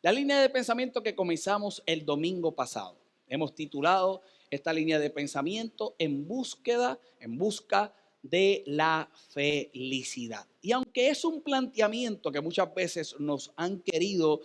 La línea de pensamiento que comenzamos el domingo pasado. Hemos titulado esta línea de pensamiento en busca de la felicidad. Y aunque es un planteamiento que muchas veces nos han querido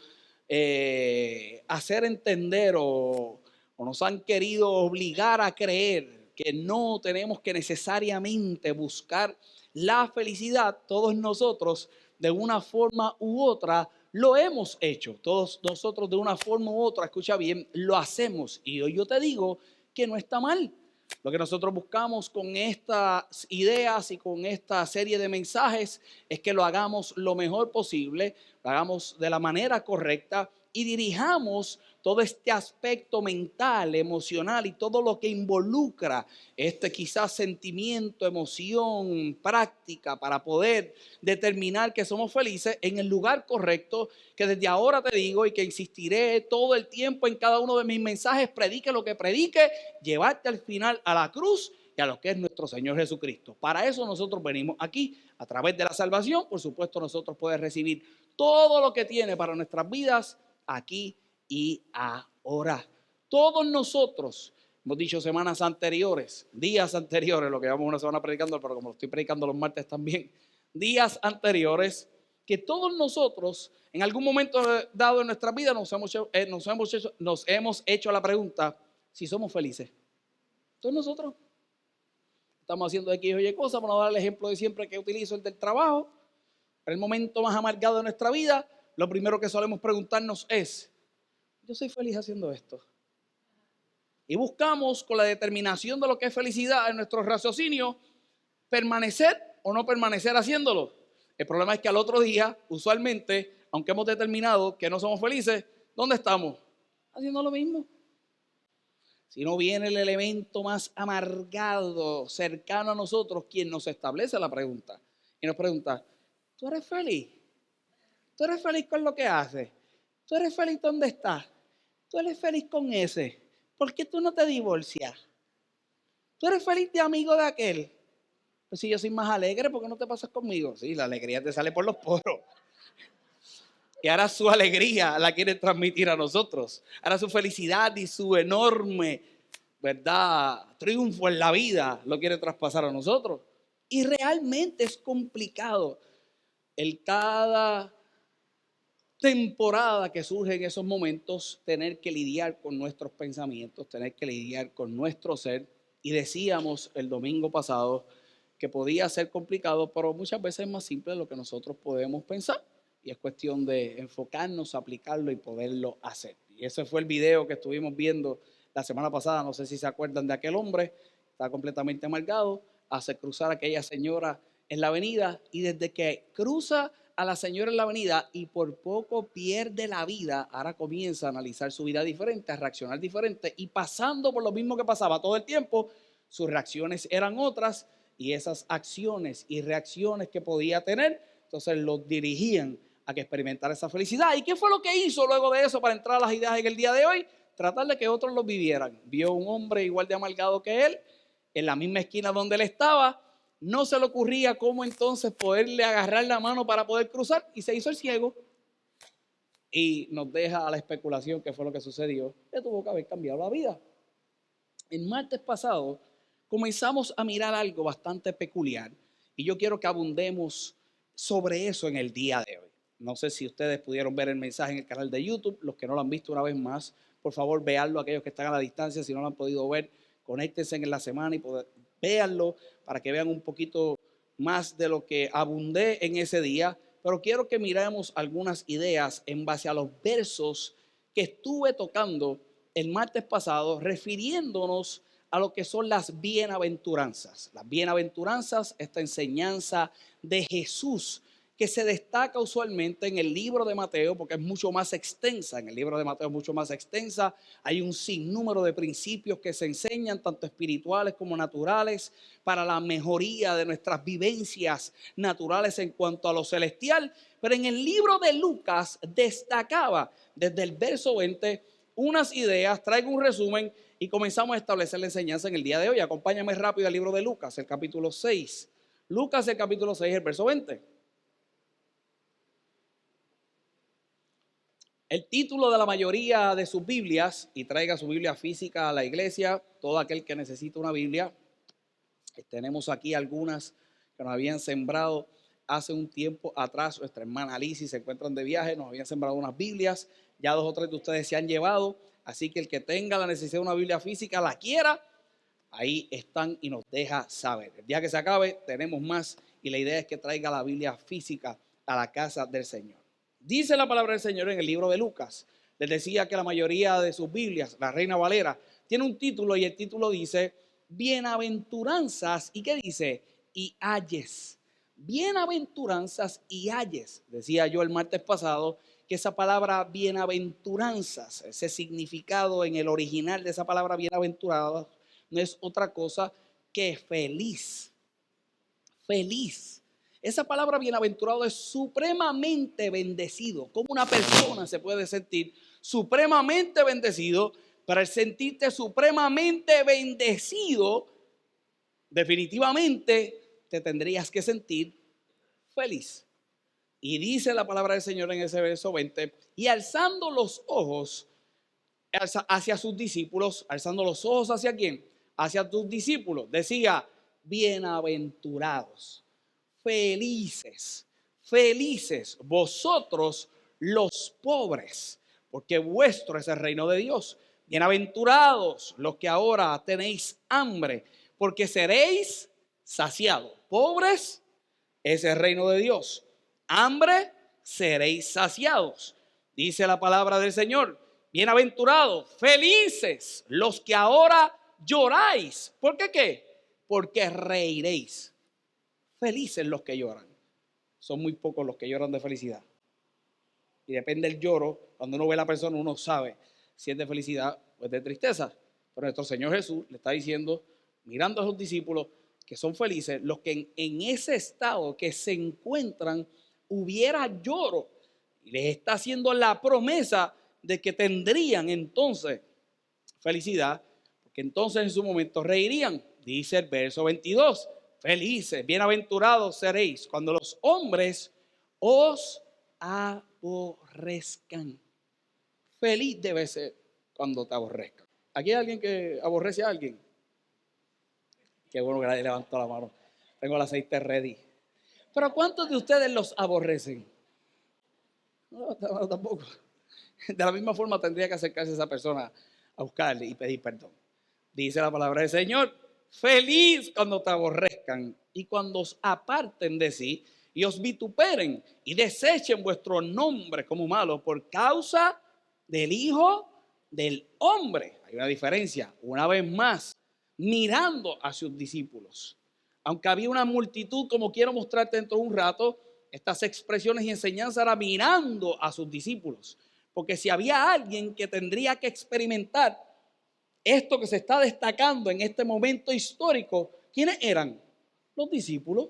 hacer entender o nos han querido obligar a creer que no tenemos que necesariamente buscar la felicidad, todos nosotros de una forma u otra lo hemos hecho. Todos nosotros de una forma u otra, escucha bien, lo hacemos. Y hoy yo te digo que no está mal. Lo que nosotros buscamos con estas ideas y con esta serie de mensajes es que lo hagamos lo mejor posible, lo hagamos de la manera correcta y dirijamos todo este aspecto mental, emocional y todo lo que involucra este quizás sentimiento, emoción, práctica para poder determinar que somos felices en el lugar correcto, que desde ahora te digo y que insistiré todo el tiempo en cada uno de mis mensajes, predique lo que predique, llevarte al final a la cruz y a lo que es nuestro Señor Jesucristo. Para eso nosotros venimos aquí a través de la salvación. Por supuesto, nosotros podemos recibir todo lo que tiene para nuestras vidas aquí y ahora. Todos nosotros, hemos dicho semanas anteriores, días anteriores, lo que llevamos una semana predicando, pero como lo estoy predicando los martes también, días anteriores, que todos nosotros en algún momento dado en nuestra vida nos hemos hecho la pregunta si somos felices. Todos nosotros estamos haciendo X o Y cosas. Vamos a dar el ejemplo de siempre que utilizo, el del trabajo. En el momento más amargado de nuestra vida, lo primero que solemos preguntarnos es: ¿yo soy feliz haciendo esto? Y buscamos con la determinación de lo que es felicidad en nuestro raciocinio permanecer o no permanecer haciéndolo. El problema es que al otro día, usualmente, aunque hemos determinado que no somos felices, ¿dónde estamos? Haciendo lo mismo. Si no viene el elemento más amargado, cercano a nosotros, quien nos establece la pregunta. Y nos pregunta: ¿tú eres feliz? ¿Tú eres feliz con lo que haces? ¿Tú eres feliz donde estás? ¿Tú eres feliz con ese? ¿Por qué tú no te divorcias? ¿Tú eres feliz de amigo de aquel? Pues si yo soy más alegre, ¿por qué no te pasas conmigo? Sí, la alegría te sale por los poros. Y ahora su alegría la quiere transmitir a nosotros. Ahora su felicidad y su enorme, ¿verdad?, triunfo en la vida lo quiere traspasar a nosotros. Y realmente es complicado el cada temporada que surge en esos momentos tener que lidiar con nuestros pensamientos, tener que lidiar con nuestro ser. Y decíamos el domingo pasado que podía ser complicado, pero muchas veces es más simple de lo que nosotros podemos pensar. Y es cuestión de enfocarnos, aplicarlo y poderlo hacer. Y ese fue el video que estuvimos viendo la semana pasada. No sé si se acuerdan de aquel hombre, está completamente amargado, hace cruzar a aquella señora en la avenida, y desde que cruza a la señora en la avenida y por poco pierde la vida, ahora comienza a analizar su vida diferente, a reaccionar diferente, y pasando por lo mismo que pasaba todo el tiempo, sus reacciones eran otras, y esas acciones y reacciones que podía tener, entonces los dirigían a que experimentara esa felicidad. ¿Y qué fue lo que hizo luego de eso para entrar a las ideas en el día de hoy? Tratar de que otros lo vivieran. Vio un hombre igual de amargado que él, en la misma esquina donde él estaba. No se le ocurría cómo entonces poderle agarrar la mano para poder cruzar, y se hizo el ciego. Y nos deja a la especulación qué fue lo que sucedió. Le tuvo que haber cambiado la vida. El martes pasado comenzamos a mirar algo bastante peculiar, y yo quiero que abundemos sobre eso en el día de hoy. No sé si ustedes pudieron ver el mensaje en el canal de YouTube. Los que no lo han visto, una vez más, por favor, véanlo. Aquellos que están a la distancia, si no lo han podido ver, conéctense en la semana y véanlo para que vean un poquito más de lo que abundé en ese día. Pero quiero que miremos algunas ideas en base a los versos que estuve tocando el martes pasado, refiriéndonos a lo que son las bienaventuranzas. Las bienaventuranzas, esta enseñanza de Jesús, que se destaca usualmente en el libro de Mateo, porque es mucho más extensa. En el libro de Mateo es mucho más extensa. Hay un sinnúmero de principios que se enseñan, tanto espirituales como naturales, para la mejoría de nuestras vivencias naturales en cuanto a lo celestial. Pero en el libro de Lucas destacaba desde el verso 20 unas ideas. Traigo un resumen y comenzamos a establecer la enseñanza en el día de hoy. Acompáñame rápido al libro de Lucas, el capítulo 6. Lucas, el capítulo 6, el verso 20. El título de la mayoría de sus Biblias, y traiga su Biblia física a la iglesia, todo aquel que necesita una Biblia. Tenemos aquí algunas que nos habían sembrado hace un tiempo atrás. Nuestra hermana Alicia se encuentran de viaje, nos habían sembrado unas Biblias. Ya 2 o 3 de ustedes se han llevado. Así que el que tenga la necesidad de una Biblia física, la quiera, ahí están y nos deja saber. El día que se acabe tenemos más y la idea es que traiga la Biblia física a la casa del Señor. Dice la palabra del Señor en el libro de Lucas. Les decía que la mayoría de sus Biblias, la Reina Valera, tiene un título y el título dice bienaventuranzas. ¿Y qué dice? Y ayes. Bienaventuranzas y ayes. Decía yo el martes pasado que esa palabra bienaventuranzas, ese significado en el original de esa palabra bienaventurado, no es otra cosa que feliz. Feliz. Esa palabra bienaventurado es supremamente bendecido. ¿Cómo una persona se puede sentir supremamente bendecido? Para el sentirte supremamente bendecido, definitivamente te tendrías que sentir feliz. Y dice la palabra del Señor en ese verso 20, y alzando los ojos hacia sus discípulos, alzando los ojos ¿hacia quién? Hacia tus discípulos. Decía, bienaventurados, felices, felices vosotros los pobres, porque vuestro es el reino de Dios. Bienaventurados los que ahora tenéis hambre, porque seréis saciados. Pobres es el reino de Dios. Hambre, seréis saciados. Dice la palabra del Señor. Bienaventurados, felices los que ahora lloráis. ¿Por qué qué? Porque reiréis. Felices los que lloran. Son muy pocos los que lloran de felicidad. Y depende del lloro. Cuando uno ve a la persona, uno sabe si es de felicidad o es de tristeza. Pero nuestro Señor Jesús le está diciendo, mirando a sus discípulos, que son felices los que en ese estado que se encuentran hubiera lloro. Y les está haciendo la promesa de que tendrían entonces felicidad, porque entonces en su momento reirían. Dice el verso 22, felices, bienaventurados seréis cuando los hombres os aborrezcan. Feliz debe ser cuando te aborrezcan. ¿Aquí hay alguien que aborrece a alguien? Qué bueno que nadie levantó la mano. Tengo el aceite ready. Pero ¿cuántos de ustedes los aborrecen? No, tampoco. De la misma forma tendría que acercarse a esa persona a buscarle y pedir perdón. Dice la palabra del Señor, feliz cuando te aborrezcan y cuando os aparten de sí y os vituperen y desechen vuestro nombre como malo por causa del Hijo del Hombre. Hay una diferencia, una vez más, mirando a sus discípulos. Aunque había una multitud, como quiero mostrarte dentro de un rato, estas expresiones y enseñanzas eran mirando a sus discípulos. Porque si había alguien que tendría que experimentar esto que se está destacando en este momento histórico, ¿quiénes eran? Los discípulos.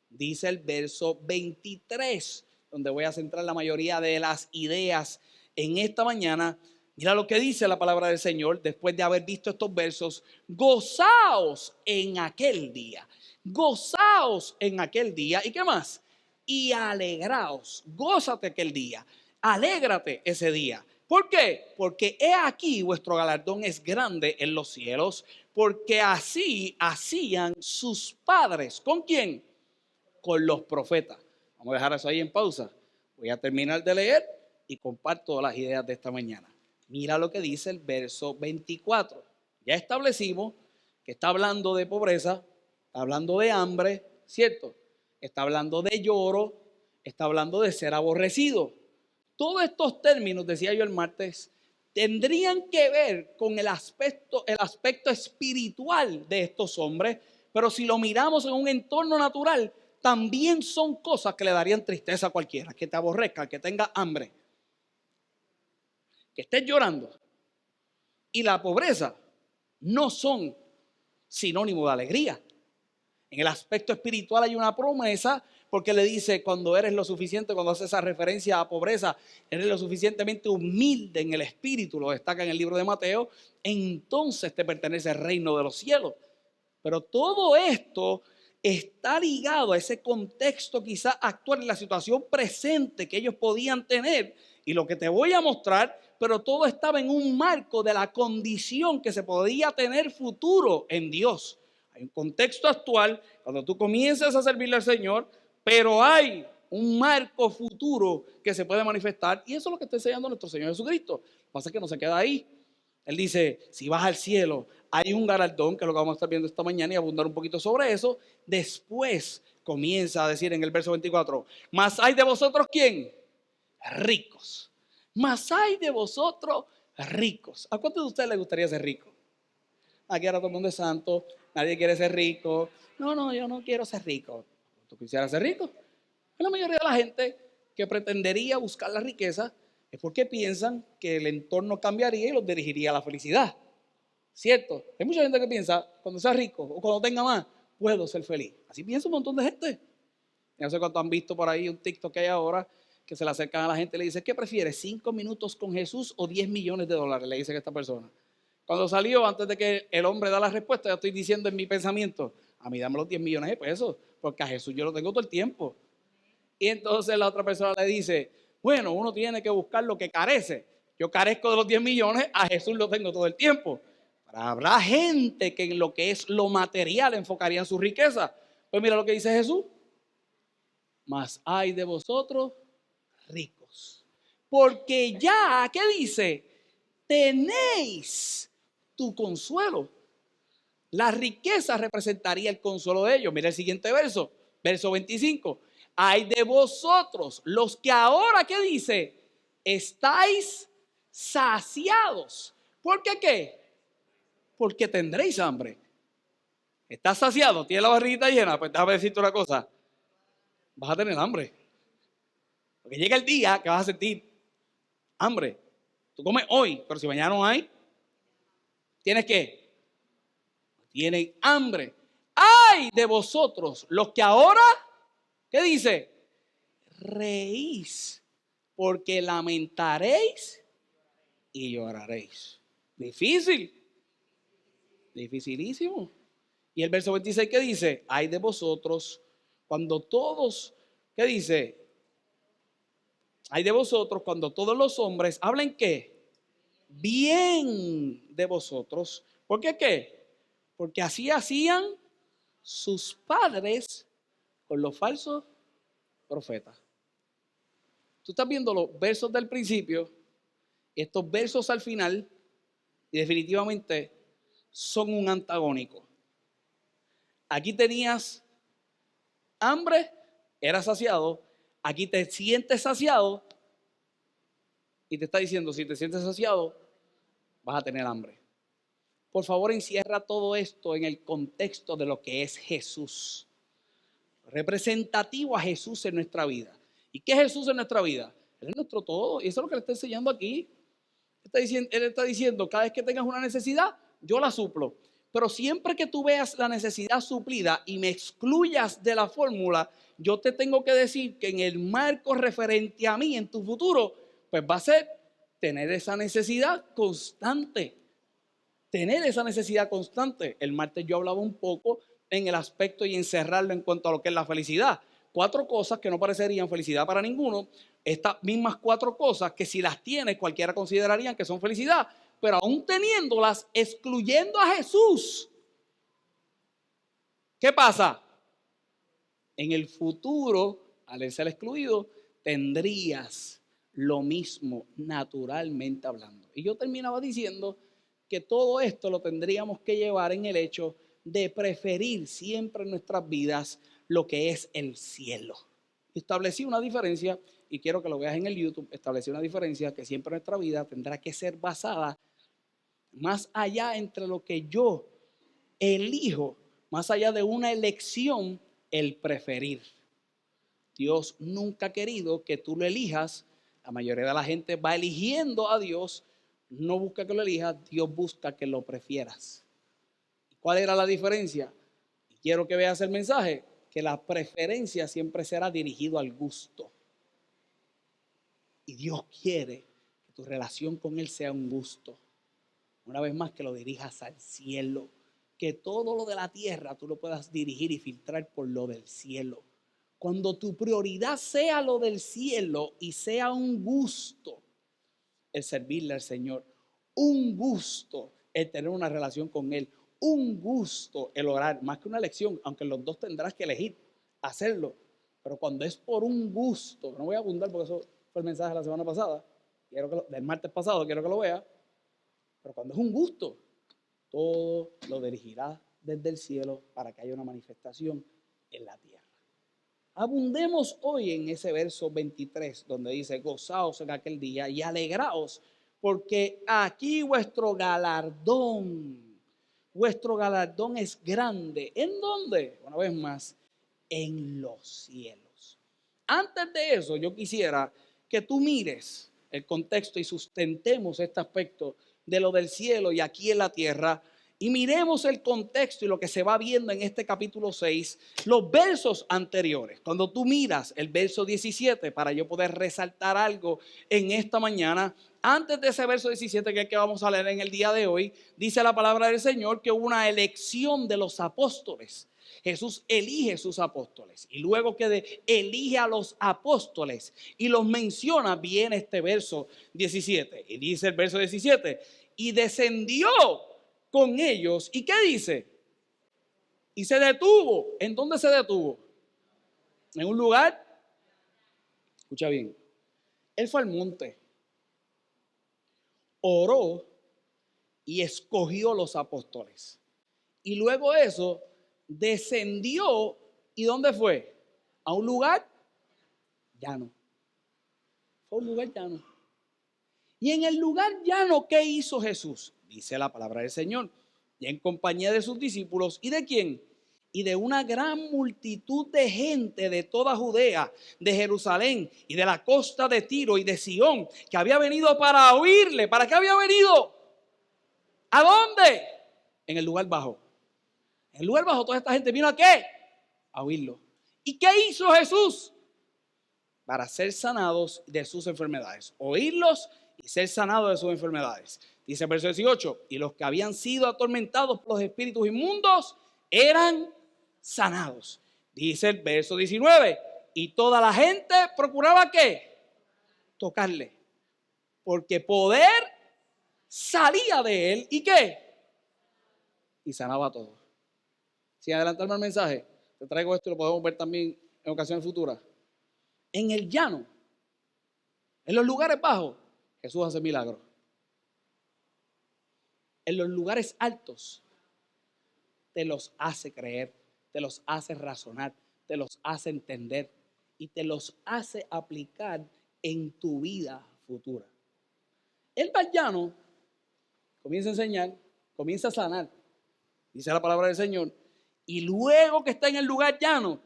Dice el verso 23, donde voy a centrar la mayoría de las ideas en esta mañana. Mira lo que dice la palabra del Señor después de haber visto estos versos. Gozaos en aquel día. Gozaos en aquel día. ¿Y qué más? Y alegraos. Gózate aquel día. Alégrate ese día. ¿Por qué? Porque he aquí vuestro galardón es grande en los cielos. Porque así hacían sus padres. ¿Con quién? Con los profetas. Vamos a dejar eso ahí en pausa. Voy a terminar de leer y comparto las ideas de esta mañana. Mira lo que dice el verso 24. Ya establecimos que está hablando de pobreza, está hablando de hambre, ¿cierto? Está hablando de lloro, está hablando de ser aborrecido. Todos estos términos, decía yo el martes, tendrían que ver con el aspecto espiritual de estos hombres, pero si lo miramos en un entorno natural, también son cosas que le darían tristeza a cualquiera, que te aborrezca, que tenga hambre, que estés llorando. Y la pobreza no son sinónimo de alegría. En el aspecto espiritual hay una promesa, porque le dice, cuando eres lo suficiente, cuando hace esa referencia a pobreza, eres lo suficientemente humilde en el espíritu, lo destaca en el libro de Mateo, entonces te pertenece el reino de los cielos. Pero todo esto está ligado a ese contexto quizás actual, en la situación presente que ellos podían tener, y lo que te voy a mostrar, pero todo estaba en un marco de la condición que se podía tener futuro en Dios. Hay un contexto actual cuando tú comienzas a servirle al Señor, pero hay un marco futuro que se puede manifestar, y eso es lo que está enseñando nuestro Señor Jesucristo. Lo que pasa es que no se queda ahí. Él dice, si vas al cielo, hay un galardón, que es lo que vamos a estar viendo esta mañana y abundar un poquito sobre eso. Después comienza a decir en el verso 24, mas hay de vosotros, ¿quién? Ricos. Mas hay de vosotros ricos. ¿A cuántos de ustedes les gustaría ser rico? Aquí ahora todo el mundo es santo, nadie quiere ser rico. No, yo no quiero ser rico. ¿Tú quisieras ser rico? La mayoría de la gente que pretendería buscar la riqueza es porque piensan que el entorno cambiaría y los dirigiría a la felicidad. ¿Cierto? Hay mucha gente que piensa, cuando sea rico o cuando tenga más, puedo ser feliz. Así piensa un montón de gente. No sé cuánto han visto por ahí un TikTok que hay ahora que se le acercan a la gente y le dice, ¿qué prefieres? 5 minutos con Jesús o 10 millones de dólares? Le dice a esta persona. Cuando salió, antes de que el hombre da la respuesta, yo estoy diciendo en mi pensamiento, a mí dame los 10 millones de pesos, porque a Jesús yo lo tengo todo el tiempo. Y entonces la otra persona le dice, bueno, uno tiene que buscar lo que carece. Yo carezco de los 10 millones, a Jesús lo tengo todo el tiempo. Pero habrá gente que en lo que es lo material enfocaría en su riqueza. Pues mira lo que dice Jesús. Mas hay de vosotros ricos. Porque ya, ¿qué dice? Tenéis tu consuelo. La riqueza representaría el consuelo de ellos. Mira el siguiente verso, verso 25. Hay de vosotros los que ahora, ¿qué dice? Estáis saciados. ¿Por qué qué? Porque tendréis hambre. ¿Estás saciado? ¿Tienes la barriguita llena? Pues déjame decirte una cosa. Vas a tener hambre. Porque llega el día que vas a sentir hambre. Tú comes hoy, pero si mañana no hay, ¿tienes qué? Tienen hambre. ¡Ay de vosotros los que ahora! ¿Qué dice? Reís, porque lamentaréis y lloraréis. Difícil, dificilísimo. Y el verso 26, ¿qué dice? Ay de vosotros cuando todos, ¿qué dice? Ay de vosotros cuando todos los hombres hablen ¿qué? Bien de vosotros. ¿Por qué qué? Porque así hacían sus padres con los falsos profetas. Tú estás viendo los versos del principio, estos versos al final, y definitivamente son un antagónico. Aquí tenías hambre, eras saciado. Aquí te sientes saciado y te está diciendo, si te sientes saciado, vas a tener hambre. Por favor, encierra todo esto en el contexto de lo que es Jesús. Representativo a Jesús en nuestra vida. ¿Y qué es Jesús en nuestra vida? Él es nuestro todo. Y eso es lo que le está enseñando aquí. Él está diciendo, cada vez que tengas una necesidad, yo la suplo. Pero siempre que tú veas la necesidad suplida y me excluyas de la fórmula, yo te tengo que decir que en el marco referente a mí, en tu futuro, pues va a ser tener esa necesidad constante. Tener esa necesidad constante. El martes yo hablaba un poco en el aspecto y encerrarlo en cuanto a lo que es la felicidad. 4 cosas que no parecerían felicidad para ninguno. Estas mismas 4 cosas que si las tienes cualquiera considerarían que son felicidad. Pero aún teniéndolas, excluyendo a Jesús, ¿qué pasa? En el futuro, al ser excluido, tendrías lo mismo naturalmente hablando. Y yo terminaba diciendo que todo esto lo tendríamos que llevar en el hecho de preferir siempre en nuestras vidas lo que es el cielo. Establecí una diferencia, y quiero que lo veas en el YouTube, establecí una diferencia que siempre nuestra vida tendrá que ser basada más allá entre lo que yo elijo, más allá de una elección, el preferir. Dios nunca ha querido que tú lo elijas. La mayoría de la gente va eligiendo a Dios, no busca que lo elijas, Dios busca que lo prefieras. ¿Cuál era la diferencia? Y quiero que veas el mensaje, que la preferencia siempre será dirigido al gusto. Y Dios quiere que tu relación con Él sea un gusto. Una vez más, que lo dirijas al cielo. Que todo lo de la tierra tú lo puedas dirigir y filtrar por lo del cielo. Cuando tu prioridad sea lo del cielo y sea un gusto el servirle al Señor, un gusto el tener una relación con Él, un gusto el orar, más que una elección, aunque los dos tendrás que elegir hacerlo, pero cuando es por un gusto, no voy a abundar porque eso fue el mensaje de la semana pasada, del martes pasado, quiero que lo vea, pero cuando es un gusto, todo lo dirigirá desde el cielo para que haya una manifestación en la tierra. Abundemos hoy en ese verso 23 donde dice: gozaos en aquel día y alegraos, porque aquí vuestro galardón es grande. ¿En dónde? Una vez más, en los cielos. Antes de eso, yo quisiera que tú mires el contexto y sustentemos este aspecto de lo del cielo y aquí en la tierra. Y miremos el contexto y lo que se va viendo en este capítulo 6, los versos anteriores. Cuando tú miras el verso 17, para yo poder resaltar algo en esta mañana, antes de ese verso 17 que es que vamos a leer en el día de hoy, dice la palabra del Señor que hubo una elección de los apóstoles. Jesús elige sus apóstoles y luego que elige a los apóstoles y los menciona, viene este verso 17 y dice el verso 17: y descendió con ellos. ¿Y qué dice? Y se detuvo. ¿En dónde se detuvo? En un lugar. Escucha bien. Él fue al monte, oró y escogió los apóstoles. Y luego eso descendió. ¿Y dónde fue? A un lugar llano. Fue un lugar llano. Y en el lugar llano, ¿qué hizo Jesús? Dice la palabra del Señor: y en compañía de sus discípulos. ¿Y de quién? Y de una gran multitud de gente de toda Judea, de Jerusalén y de la costa de Tiro y de Sidón, que había venido para oírle. ¿Para qué había venido? ¿A dónde? En el lugar bajo. En el lugar bajo toda esta gente vino ¿a qué? A oírlo. ¿Y qué hizo Jesús? Para ser sanados de sus enfermedades. Oírlos y ser sanados de sus enfermedades. Dice el verso 18: y los que habían sido atormentados por los espíritus inmundos eran sanados. Dice el verso 19: y toda la gente procuraba ¿qué? Tocarle, porque poder salía de él. ¿Y qué? Y sanaba a todos. Sin adelantarme al mensaje, te traigo esto y lo podemos ver también en ocasiones futuras. En el llano, en los lugares bajos, Jesús hace milagros. En los lugares altos, te los hace creer, te los hace razonar, te los hace entender y te los hace aplicar en tu vida futura. El llano comienza a enseñar, comienza a sanar, dice la palabra del Señor, y luego que está en el lugar llano,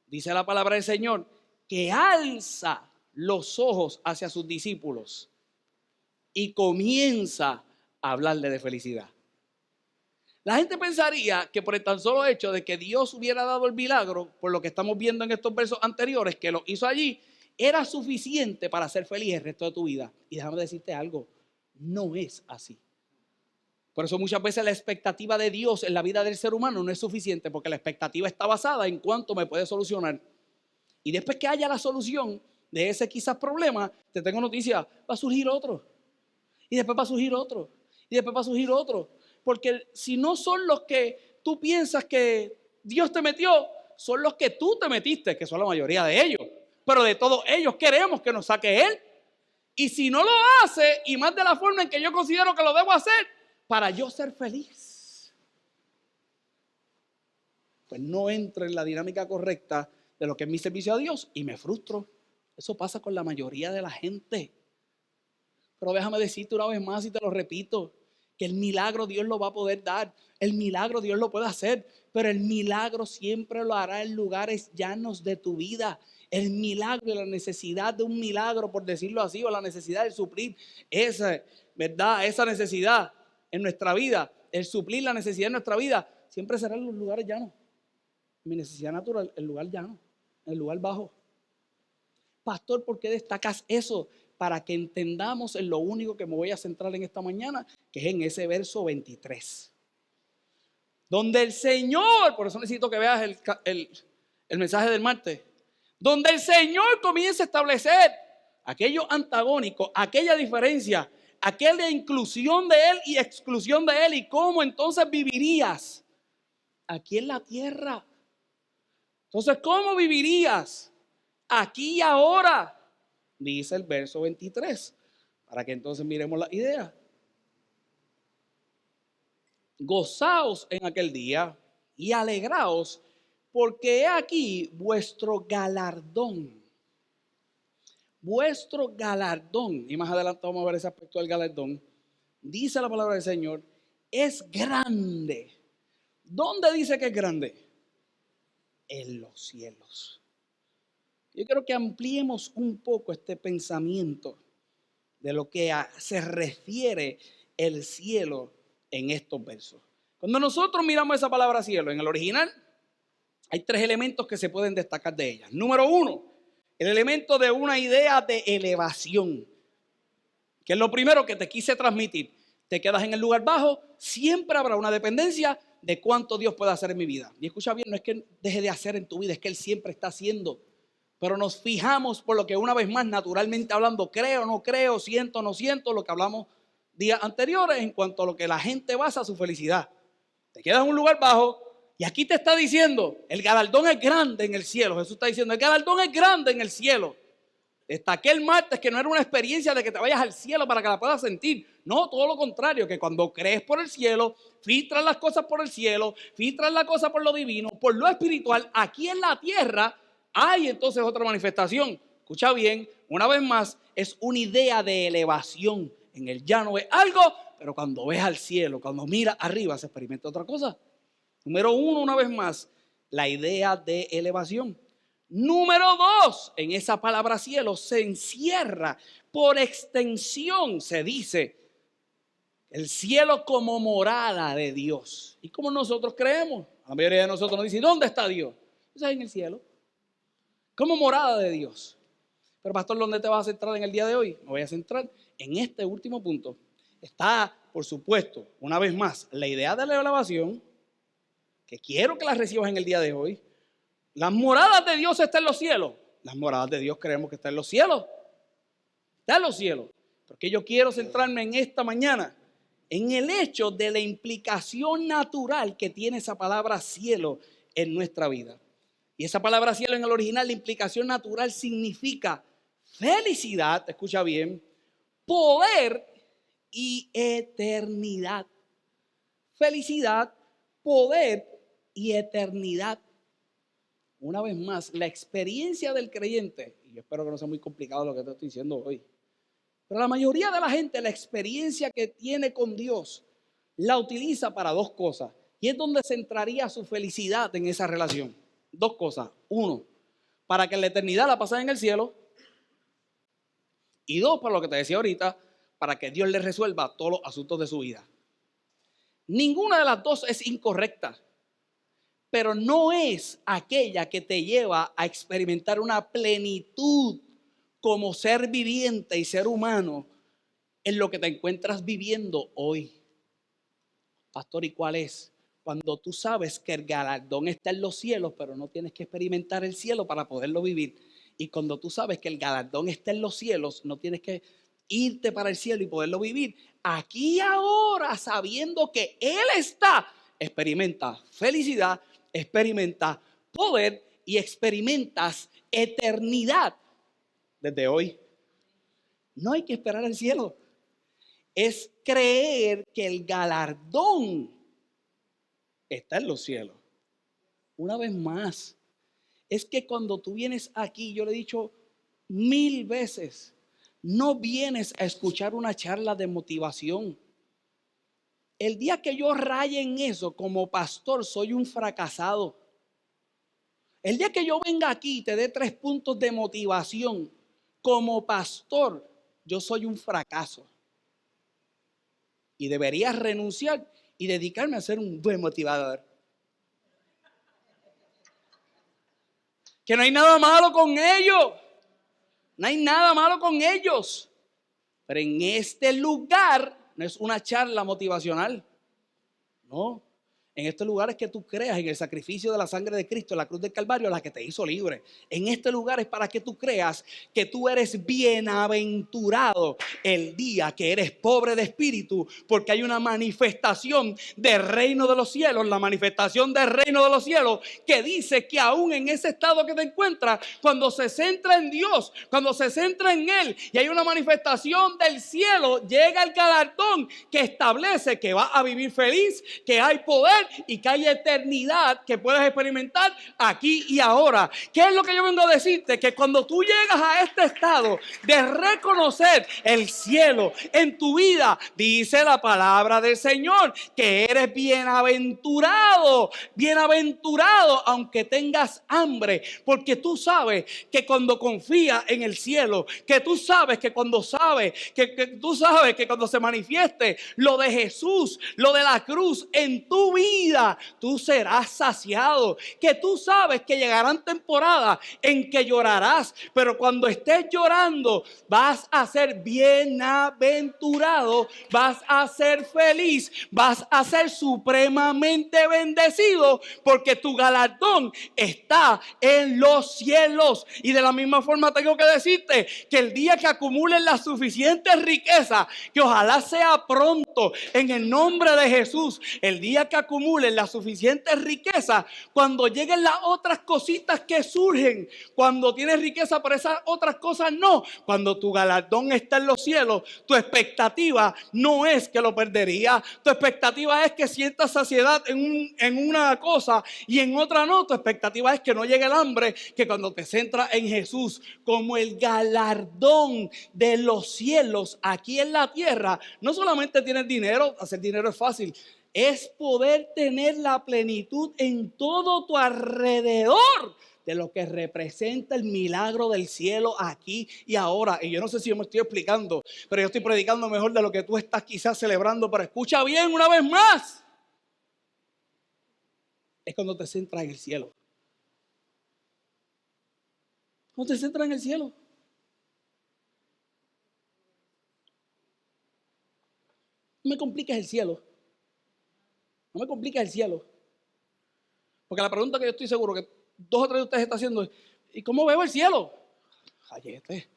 dice la palabra del Señor, que alza los ojos hacia sus discípulos y comienza a hablarle de felicidad. La gente pensaría que por el tan solo hecho de que Dios hubiera dado el milagro, por lo que estamos viendo en estos versos anteriores, que lo hizo allí, era suficiente para ser feliz el resto de tu vida. Y déjame decirte algo, no es así. Por eso muchas veces la expectativa de Dios en la vida del ser humano no es suficiente, porque la expectativa está basada en cuánto me puede solucionar. Y después que haya la solución de ese quizás problema, te tengo noticia, va a surgir otro. Y después va a surgir otro. Y después va a surgir otro. Porque si no son los que tú piensas que Dios te metió, son los que tú te metiste, que son la mayoría de ellos. Pero de todos ellos queremos que nos saque Él. Y si no lo hace, y más de la forma en que yo considero que lo debo hacer, para yo ser feliz, pues no entro en la dinámica correcta de lo que es mi servicio a Dios y me frustro. Eso pasa con la mayoría de la gente. Pero déjame decirte una vez más y te lo repito, que el milagro Dios lo va a poder dar. El milagro Dios lo puede hacer, pero el milagro siempre lo hará en lugares llanos de tu vida. El milagro y la necesidad de un milagro, por decirlo así, o la necesidad de suplir esa, ¿verdad? Esa necesidad en nuestra vida, el suplir la necesidad en nuestra vida, siempre será en los lugares llanos. Mi necesidad natural, el lugar llano, el lugar bajo. Pastor, ¿por qué destacas eso? Para que entendamos en lo único que me voy a centrar en esta mañana, que es en ese verso 23. Donde el Señor, por eso necesito que veas el mensaje del martes, donde el Señor comienza a establecer aquello antagónico, aquella diferencia, aquella inclusión de Él y exclusión de Él, y cómo entonces vivirías aquí en la tierra. Entonces, ¿cómo vivirías aquí y ahora? Dice el verso 23, para que entonces miremos la idea. Gozaos en aquel día y alegraos, porque he aquí vuestro galardón. Vuestro galardón, y más adelante vamos a ver ese aspecto del galardón, dice la palabra del Señor, es grande. ¿Dónde dice que es grande? En los cielos. Yo quiero que ampliemos un poco este pensamiento de lo que se refiere el cielo en estos versos. Cuando nosotros miramos esa palabra cielo en el original, hay tres elementos que se pueden destacar de ella. Número uno, el elemento de una idea de elevación, que es lo primero que te quise transmitir. Te quedas en el lugar bajo, siempre habrá una dependencia de cuánto Dios puede hacer en mi vida. Y escucha bien, no es que deje de hacer en tu vida, es que Él siempre está haciendo. Pero nos fijamos por lo que una vez más, naturalmente hablando, creo, no creo, siento, no siento, lo que hablamos días anteriores en cuanto a lo que la gente basa su felicidad. Te quedas en un lugar bajo y aquí te está diciendo, el galardón es grande en el cielo. Jesús está diciendo, el galardón es grande en el cielo. Destaqué el martes que no era una experiencia de que te vayas al cielo para que la puedas sentir. No, todo lo contrario, que cuando crees por el cielo, filtras las cosas por el cielo, filtras las cosas por lo divino, por lo espiritual, aquí en la tierra hay entonces otra manifestación. Escucha bien, una vez más, es una idea de elevación. En el llano ves algo, pero cuando ves al cielo, cuando miras arriba, se experimenta otra cosa. Número uno, una vez más, la idea de elevación. Número dos, en esa palabra cielo se encierra, por extensión se dice, el cielo como morada de Dios. Y como nosotros creemos, la mayoría de nosotros nos dice, ¿dónde está Dios? Está en el cielo, como morada de Dios. Pero pastor, ¿dónde te vas a centrar en el día de hoy? Me voy a centrar en este último punto. Está, por supuesto, una vez más, la idea de la elevación, que quiero que la recibas en el día de hoy. Las moradas de Dios están en los cielos. Las moradas de Dios creemos que están en los cielos. Está en los cielos. Porque yo quiero centrarme en esta mañana en el hecho de la implicación natural que tiene esa palabra cielo en nuestra vida. Y esa palabra cielo en el original, la implicación natural significa felicidad, escucha bien, poder y eternidad. Felicidad, poder y eternidad. Una vez más, la experiencia del creyente, y yo espero que no sea muy complicado lo que te estoy diciendo hoy, pero la mayoría de la gente, la experiencia que tiene con Dios, la utiliza para dos cosas. Y es donde centraría su felicidad en esa relación. Dos cosas. Uno, para que la eternidad la pase en el cielo. Y dos, para lo que te decía ahorita, para que Dios le resuelva todos los asuntos de su vida. Ninguna de las dos es incorrecta, pero no es aquella que te lleva a experimentar una plenitud como ser viviente y ser humano en lo que te encuentras viviendo hoy. Pastor, ¿y cuál es? Cuando tú sabes que el galardón está en los cielos, pero no tienes que experimentar el cielo para poderlo vivir. Y cuando tú sabes que el galardón está en los cielos, no tienes que irte para el cielo y poderlo vivir. Aquí y ahora, sabiendo que Él está, experimenta felicidad, experimenta poder y experimentas eternidad desde hoy. No hay que esperar al cielo. Es creer que el galardón está en los cielos. Una vez más, es que cuando tú vienes aquí, yo le he dicho 1000 veces, no vienes a escuchar una charla de motivación. El día que yo raye en eso como pastor, soy un fracasado. El día que yo venga aquí y te dé 3 puntos de motivación como pastor, yo soy un fracaso. Y debería renunciar y dedicarme a ser un buen motivador. Que no hay nada malo con ellos. No hay nada malo con ellos. Pero en este lugar no es una charla motivacional. No. En este lugar es que tú creas en el sacrificio de la sangre de Cristo en la cruz del Calvario, la que te hizo libre. En este lugar es para que tú creas que tú eres bienaventurado el día que eres pobre de espíritu, porque hay una manifestación del reino de los cielos, la manifestación del reino de los cielos, que dice que aún en ese estado que te encuentras, cuando se centra en Dios, cuando se centra en Él y hay una manifestación del cielo, llega el galardón que establece que vas a vivir feliz, que hay poder y que hay eternidad que puedes experimentar aquí y ahora. ¿Qué es lo que yo vengo a decirte? Que cuando tú llegas a este estado de reconocer el cielo en tu vida, dice la palabra del Señor que eres bienaventurado, bienaventurado aunque tengas hambre, porque tú sabes que cuando confías en el cielo, que tú sabes que cuando tú sabes que cuando se manifieste lo de Jesús, lo de la cruz en tu vida, tú serás saciado, que tú sabes que llegarán temporadas en que llorarás, pero cuando estés llorando vas a ser bienaventurado, vas a ser feliz, vas a ser supremamente bendecido, porque tu galardón está en los cielos. Y de la misma forma tengo que decirte que el día que acumules las suficientes riquezas, que ojalá sea pronto en el nombre de Jesús, el día que acumules las suficientes riquezas, cuando lleguen las otras cositas que surgen, cuando tienes riqueza por esas otras cosas no, cuando tu galardón está en los cielos, tu expectativa no es que lo perderías, tu expectativa es que sientas saciedad en una cosa y en otra no, tu expectativa es que no llegue el hambre, que cuando te centras en Jesús como el galardón de los cielos aquí en la tierra, no solamente tienes dinero, hacer dinero es fácil, es poder tener la plenitud en todo tu alrededor de lo que representa el milagro del cielo aquí y ahora. Y yo no sé si yo me estoy explicando, pero yo estoy predicando mejor de lo que tú estás quizás celebrando, pero escucha bien una vez más. Es cuando te centras en el cielo. Cuando te centras en el cielo. No me compliques el cielo. No me compliques el cielo. Porque la pregunta que yo estoy seguro que 2 o 3 de ustedes están haciendo es: ¿y cómo veo el cielo? Jayete.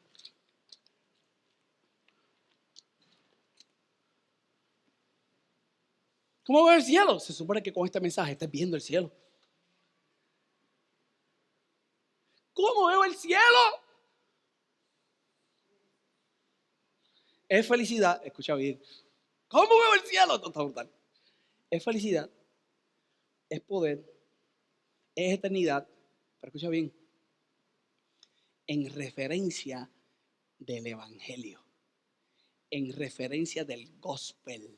¿Cómo veo el cielo? Se supone que con este mensaje estés viendo el cielo. ¿Cómo veo el cielo? Es felicidad. Escucha bien. ¿Cómo veo el cielo? Esto está brutal. Es felicidad. Es poder. Es eternidad. Pero escucha bien. En referencia del evangelio. En referencia del gospel.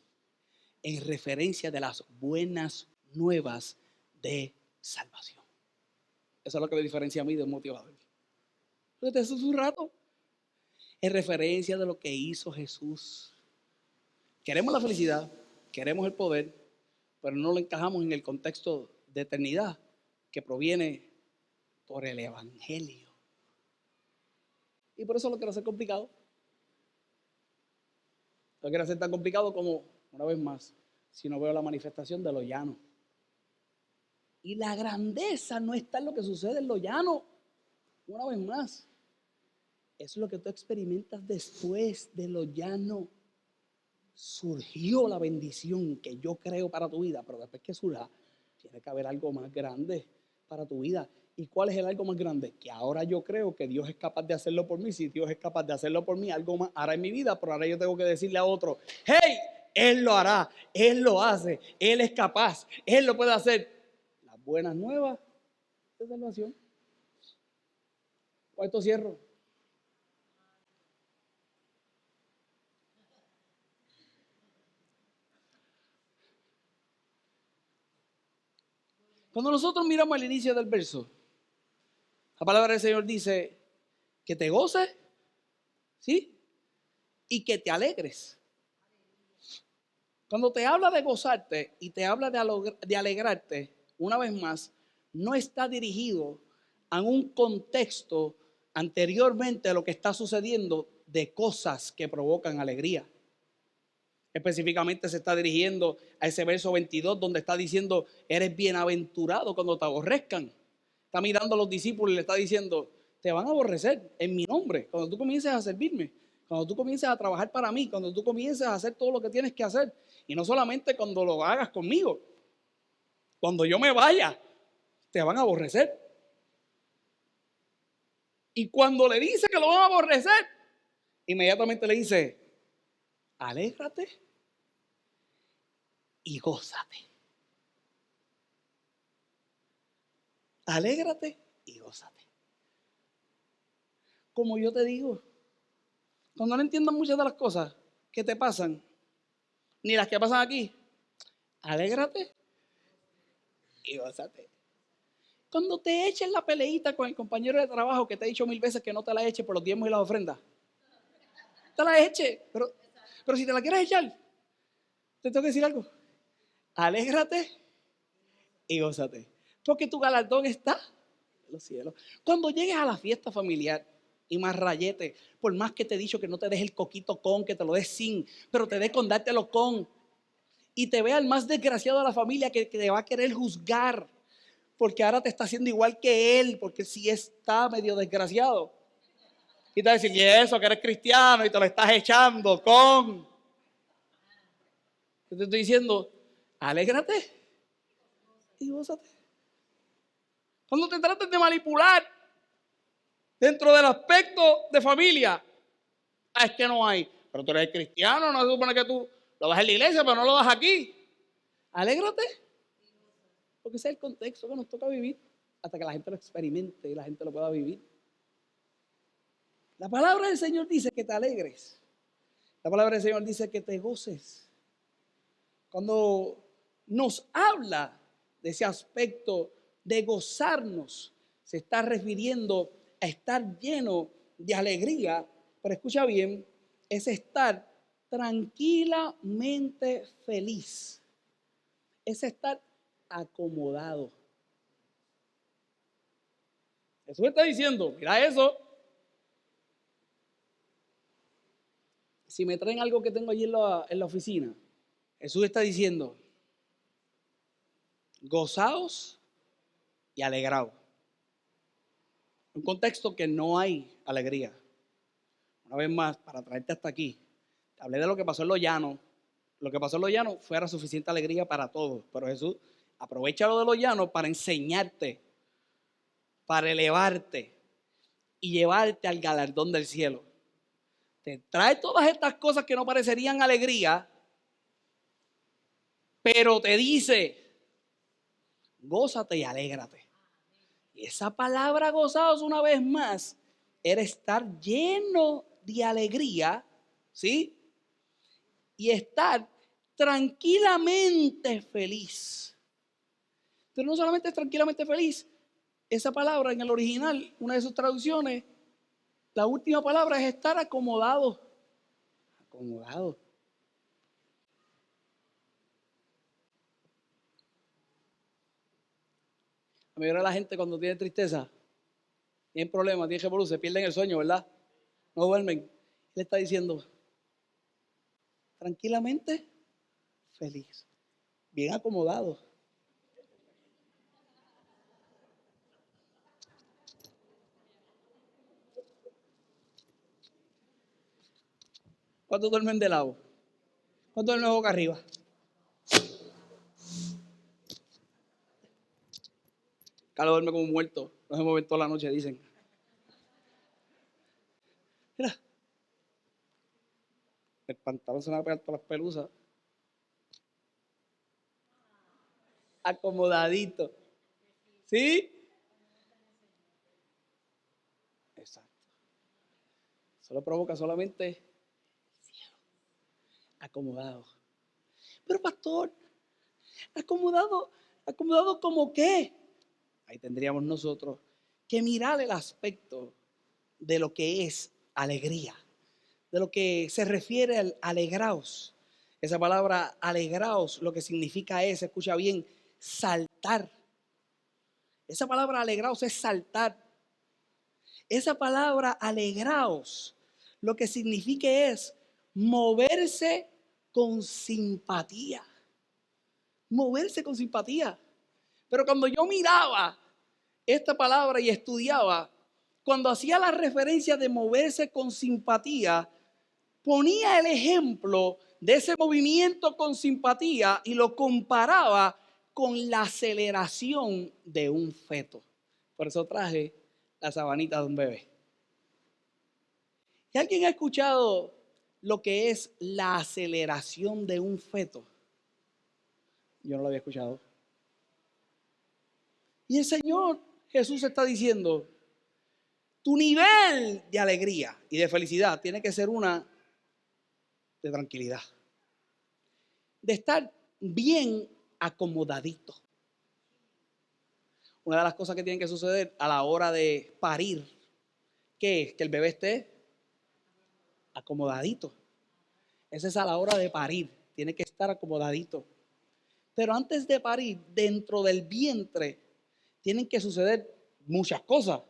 En referencia de las buenas nuevas de salvación. Eso es lo que me diferencia a mí de un motivador. Eso es un rato. En referencia de lo que hizo Jesús. Queremos la felicidad, queremos el poder, pero no lo encajamos en el contexto de eternidad que proviene por el evangelio. Y por eso lo quiero hacer complicado. Lo quiero hacer tan complicado como, una vez más, si no veo la manifestación de lo llano. Y la grandeza no está en lo que sucede en lo llano. Una vez más, es lo que tú experimentas después de lo llano. Surgió la bendición que yo creo para tu vida, pero después que surja, tiene que haber algo más grande para tu vida. ¿Y cuál es el algo más grande? Que ahora yo creo que Dios es capaz de hacerlo por mí. Si Dios es capaz de hacerlo por mí, algo más hará en mi vida, pero ahora yo tengo que decirle a otro: hey, Él lo hará, Él lo hace, Él es capaz, Él lo puede hacer. Las buenas nuevas de salvación. ¿Cuánto cierro? Cuando nosotros miramos al inicio del verso, la palabra del Señor dice que te goces, ¿sí? Y que te alegres. Cuando te habla de gozarte y te habla de alegrarte, una vez más, no está dirigido a un contexto anteriormente a lo que está sucediendo de cosas que provocan alegría. Específicamente se está dirigiendo a ese verso 22 donde está diciendo, eres bienaventurado cuando te aborrezcan. Está mirando a los discípulos y le está diciendo, te van a aborrecer en mi nombre. Cuando tú comiences a servirme, cuando tú comiences a trabajar para mí, cuando tú comiences a hacer todo lo que tienes que hacer. Y no solamente cuando lo hagas conmigo. Cuando yo me vaya, te van a aborrecer. Y cuando le dice que lo van a aborrecer, inmediatamente le dice, alégrate y gózate. Alégrate y gózate. Como yo te digo, cuando no entiendas muchas de las cosas que te pasan, ni las que pasan aquí, alégrate y gózate. Cuando te eches la peleita con el compañero de trabajo que te ha dicho 1000 veces que no te la eche por los diezmos y las ofrendas, te la eche, pero si te la quieres echar, te tengo que decir algo. Alégrate y gózate, porque tu galardón está en los cielos. Cuando llegues a la fiesta familiar y más rayete, por más que te he dicho que no te des el coquito con, que te lo des sin, pero te dé con dártelo con, y te vea el más desgraciado de la familia que te va a querer juzgar, porque ahora te está haciendo igual que él, porque sí está medio desgraciado. Y te va a decir, y eso, que eres cristiano y te lo estás echando con. Yo te estoy diciendo, alégrate y gózate. Cuando te traten de manipular dentro del aspecto de familia, es que no hay. Pero tú eres cristiano, no se supone que tú lo das en la iglesia, pero no lo das aquí. Alégrate. Porque ese es el contexto que nos toca vivir hasta que la gente lo experimente y la gente lo pueda vivir. La palabra del Señor dice que te alegres. La palabra del Señor dice que te goces. Cuando nos habla de ese aspecto de gozarnos, se está refiriendo a estar lleno de alegría, pero escucha bien, es estar tranquilamente feliz, es estar acomodado. Jesús está diciendo, mira eso, si me traen algo que tengo allí en la oficina, Jesús está diciendo, gozaos y alegraos. Un contexto que no hay alegría. Una vez más, para traerte hasta aquí, hablé de lo que pasó en los llanos. Lo que pasó en los llanos fuera suficiente alegría para todos, pero Jesús aprovecha lo de los llanos para enseñarte, para elevarte y llevarte al galardón del cielo. Te trae todas estas cosas que no parecerían alegría, pero te dice, gózate y alégrate. Y esa palabra gozados, una vez más, era estar lleno de alegría, ¿sí? Y estar tranquilamente feliz. Pero no solamente es tranquilamente feliz, esa palabra en el original, una de sus traducciones, la última palabra es estar acomodado. Acomodado. La mayoría de la gente cuando tiene tristeza, tiene problemas, tiene revolú, se pierden el sueño, ¿verdad? No duermen. Le está diciendo, tranquilamente feliz, bien acomodado. ¿Cuántos duermen de lado? ¿Cuántos duermen boca arriba? Carlos duerme como un muerto, no se mueve toda la noche, dicen. Mira, el pantalón se me va a pegar todas las pelusas. Acomodadito. ¿Sí? Exacto. Solo provoca solamente cielo. Acomodado. Pero pastor, acomodado ¿como qué? Ahí tendríamos nosotros que mirar el aspecto de lo que es alegría, de lo que se refiere al alegraos. Esa palabra alegraos lo que significa es, escucha bien, saltar. Esa palabra alegraos es saltar. Esa palabra alegraos lo que significa es moverse con simpatía. Moverse con simpatía. Pero cuando yo miraba esta palabra y estudiaba, cuando hacía la referencia de moverse con simpatía, ponía el ejemplo de ese movimiento con simpatía y lo comparaba con la aceleración de un feto. Por eso traje la sabanita de un bebé. ¿Y alguien ha escuchado lo que es la aceleración de un feto? Yo no lo había escuchado. Y el Señor Jesús está diciendo, tu nivel de alegría y de felicidad tiene que ser una de tranquilidad, de estar bien acomodadito. Una de las cosas que tienen que suceder a la hora de parir, ¿qué es? Que el bebé esté acomodadito. Esa es a la hora de parir, tiene que estar acomodadito. Pero antes de parir, dentro del vientre, tienen que suceder muchas cosas.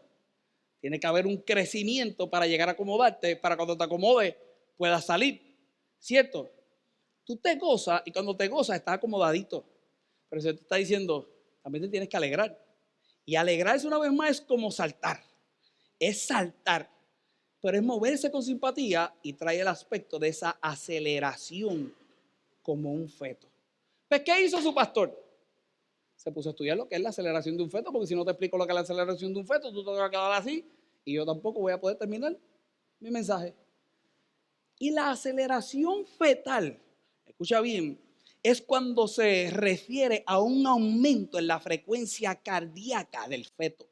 Tiene que haber un crecimiento para llegar a acomodarte, para cuando te acomodes puedas salir, ¿cierto? Tú te gozas y cuando te gozas estás acomodadito. Pero se te está diciendo, también te tienes que alegrar. Y alegrarse una vez más es como saltar. Es saltar. Pero es moverse con simpatía y trae el aspecto de esa aceleración como un feto. Pues, ¿qué hizo su pastor? Se puso a estudiar lo que es la aceleración de un feto, porque si no te explico lo que es la aceleración de un feto, tú te vas a quedar así y yo tampoco voy a poder terminar mi mensaje. Y la aceleración fetal, escucha bien, es cuando se refiere a un aumento en la frecuencia cardíaca del feto.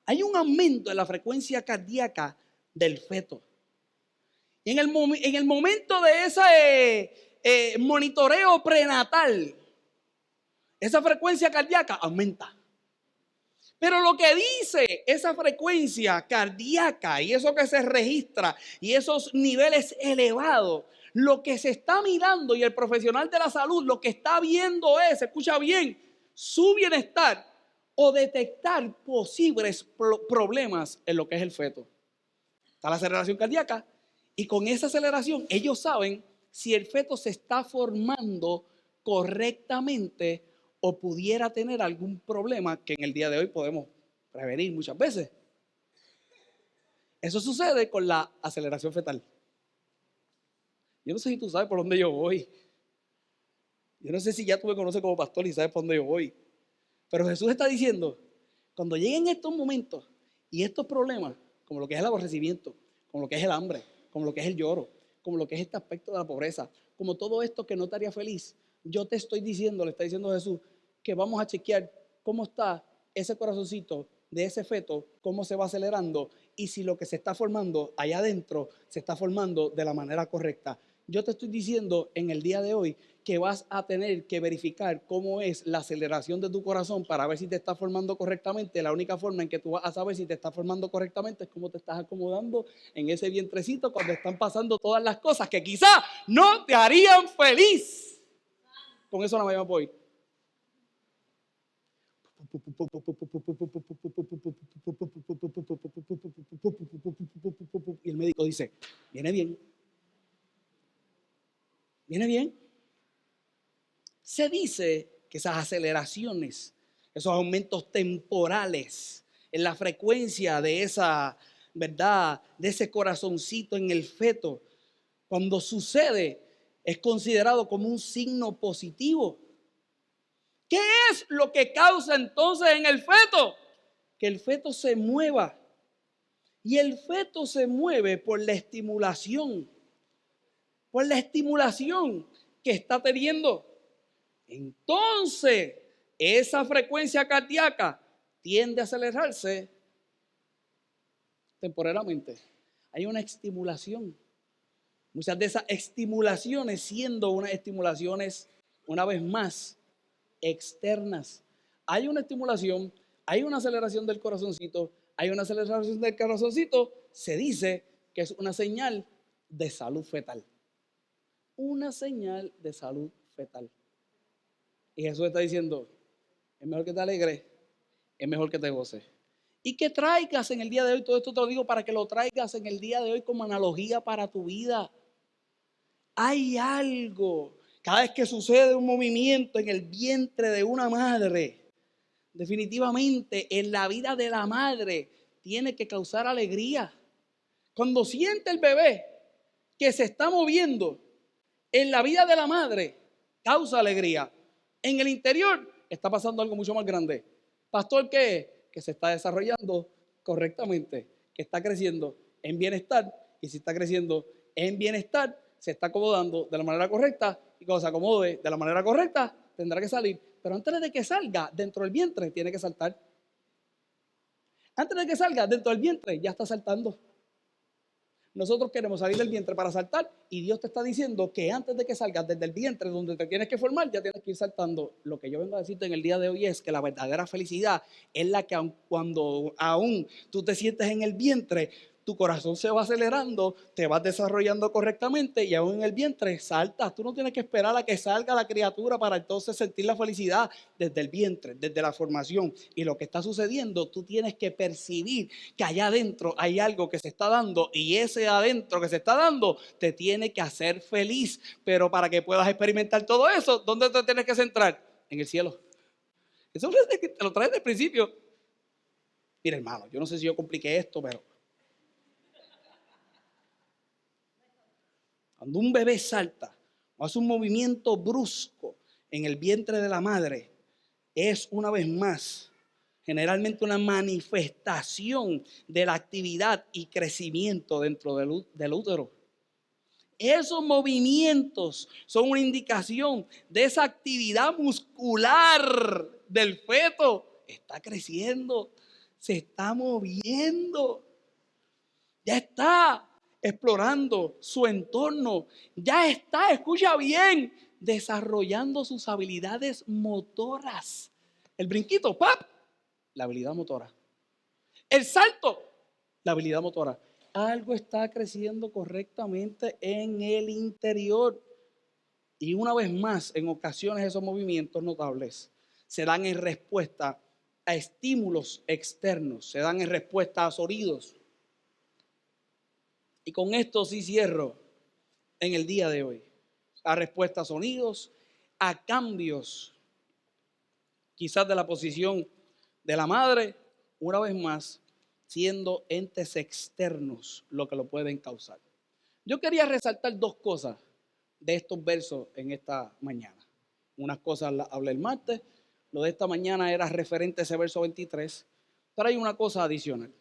Hay un aumento en la frecuencia cardíaca del feto. Y en el momento de ese monitoreo prenatal, esa frecuencia cardíaca aumenta. Pero lo que dice esa frecuencia cardíaca y eso que se registra y esos niveles elevados, lo que se está mirando y el profesional de la salud lo que está viendo es, escucha bien, su bienestar o detectar posibles problemas en lo que es el feto. Está la aceleración cardíaca y con esa aceleración ellos saben si el feto se está formando correctamente o pudiera tener algún problema que en el día de hoy podemos prevenir muchas veces. Eso sucede con la aceleración fetal. Yo no sé si tú sabes por dónde yo voy. Yo no sé si ya tú me conoces como pastor y sabes por dónde yo voy. Pero Jesús está diciendo, cuando lleguen estos momentos y estos problemas, como lo que es el aborrecimiento, como lo que es el hambre, como lo que es el lloro, como lo que es este aspecto de la pobreza, como todo esto que no te haría feliz, yo te estoy diciendo, le está diciendo Jesús, que vamos a chequear cómo está ese corazoncito de ese feto, cómo se va acelerando y si lo que se está formando allá adentro se está formando de la manera correcta. Yo te estoy diciendo en el día de hoy que vas a tener que verificar cómo es la aceleración de tu corazón para ver si te está formando correctamente. La única forma en que tú vas a saber si te está formando correctamente es cómo te estás acomodando en ese vientrecito cuando están pasando todas las cosas que quizás no te harían feliz. Con eso no me voy. Y el médico dice, viene bien. Viene bien. Se dice que esas aceleraciones, esos aumentos temporales en la frecuencia de esa, ¿verdad? De ese corazoncito en el feto, cuando sucede, es considerado como un signo positivo. ¿Qué es lo que causa entonces en el feto? Que el feto se mueva. Y el feto se mueve por la estimulación. Por la estimulación que está teniendo. Entonces, esa frecuencia cardíaca tiende a acelerarse temporalmente. Hay una estimulación. Muchas de esas estimulaciones siendo unas estimulaciones, una vez más, externas. Hay una estimulación, hay una aceleración del corazoncito, hay una aceleración del corazoncito, se dice que es una señal de salud fetal. Una señal de salud fetal. Y Jesús está diciendo, es mejor que te alegres, es mejor que te goces. Y que traigas en el día de hoy, todo esto te lo digo para que lo traigas en el día de hoy como analogía para tu vida. Hay algo. Cada vez que sucede un movimiento en el vientre de una madre, definitivamente en la vida de la madre tiene que causar alegría. Cuando siente el bebé que se está moviendo en la vida de la madre, causa alegría. En el interior está pasando algo mucho más grande. Pastor, ¿qué es? Que se está desarrollando correctamente, que está creciendo en bienestar, y si está creciendo en bienestar, se está acomodando de la manera correcta, y cuando se acomode de la manera correcta, tendrá que salir. Pero antes de que salga dentro del vientre, tiene que saltar. Antes de que salga dentro del vientre, ya está saltando. Nosotros queremos salir del vientre para saltar, y Dios te está diciendo que antes de que salgas desde el vientre donde te tienes que formar, ya tienes que ir saltando. Lo que yo vengo a decirte en el día de hoy es que la verdadera felicidad es la que cuando aún tú te sientes en el vientre, tu corazón se va acelerando, te vas desarrollando correctamente y aún en el vientre saltas. Tú no tienes que esperar a que salga la criatura para entonces sentir la felicidad desde el vientre, desde la formación. Y lo que está sucediendo, tú tienes que percibir que allá adentro hay algo que se está dando, y ese adentro que se está dando te tiene que hacer feliz. Pero para que puedas experimentar todo eso, ¿dónde te tienes que centrar? En el cielo. Eso te lo traes del principio. Mira, hermano, yo no sé si yo compliqué esto, pero cuando un bebé salta o hace un movimiento brusco en el vientre de la madre, es una vez más generalmente una manifestación de la actividad y crecimiento dentro del útero. Esos movimientos son una indicación de esa actividad muscular del feto. Está creciendo, se está moviendo, ya está explorando su entorno, ya está, escucha bien, desarrollando sus habilidades motoras. El brinquito, ¡pap!, la habilidad motora. El salto, la habilidad motora. Algo está creciendo correctamente en el interior. Y una vez más, en ocasiones esos movimientos notables se dan en respuesta a estímulos externos, se dan en respuesta a sonidos. Y con esto sí cierro en el día de hoy. A respuesta a sonidos, a cambios, quizás de la posición de la madre, una vez más, siendo entes externos lo que lo pueden causar. Yo quería resaltar dos cosas de estos versos en esta mañana. Unas cosas las hablé el martes, lo de esta mañana era referente a ese verso 23, pero hay una cosa adicional.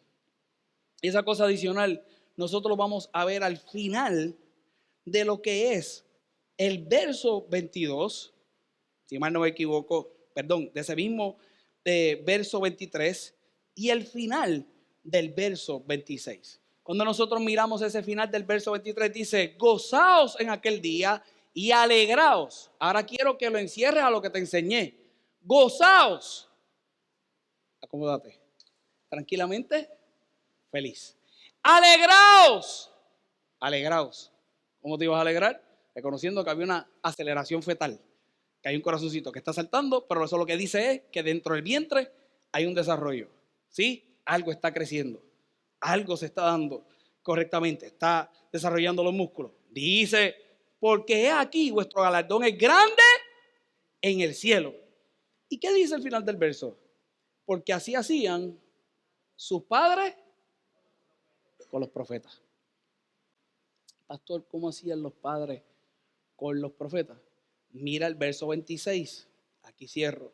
Y esa cosa adicional nosotros vamos a ver al final de lo que es el verso 22, si mal no me equivoco, perdón, de ese mismo verso 23 y el final del verso 26. Cuando nosotros miramos ese final del verso 23, dice: gozaos en aquel día y alegraos. Ahora quiero que lo encierres a lo que te enseñé. Gozaos. Acomódate. Tranquilamente, feliz. Alegraos. Alegraos. ¿Cómo te ibas a alegrar? Reconociendo que había una aceleración fetal, que hay un corazoncito que está saltando, pero eso lo que dice es que dentro del vientre hay un desarrollo. ¿Sí? Algo está creciendo, algo se está dando correctamente, está desarrollando los músculos. Dice: porque he aquí vuestro galardón es grande en el cielo. ¿Y qué dice el final del verso? Porque así hacían sus padres con los profetas. Pastor, ¿cómo hacían los padres con los profetas? Mira el verso 26, aquí cierro.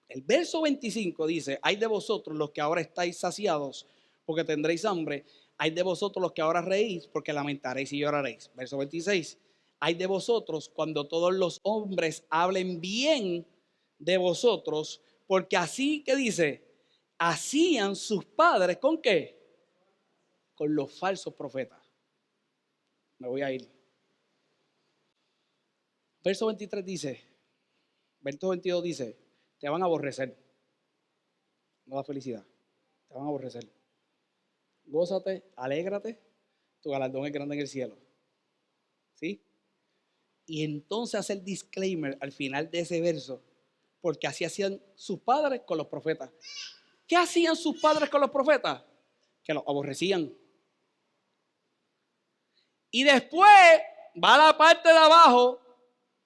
El verso 25 dice: hay de vosotros los que ahora estáis saciados, porque tendréis hambre. Hay de vosotros los que ahora reís, porque lamentaréis y lloraréis. Verso 26. Hay de vosotros cuando todos los hombres hablen bien de vosotros, porque así, ¿qué dice? Hacían sus padres, ¿con qué? Con los falsos profetas. Me voy a ir. Verso 23 dice, verso 22 dice: te van a aborrecer. No da felicidad. Te van a aborrecer. Gózate, alégrate, tu galardón es grande en el cielo. ¿Sí? Y entonces hace el disclaimer al final de ese verso, porque así hacían sus padres con los profetas. ¿Qué hacían sus padres con los profetas? Que los aborrecían. Y después va a la parte de abajo,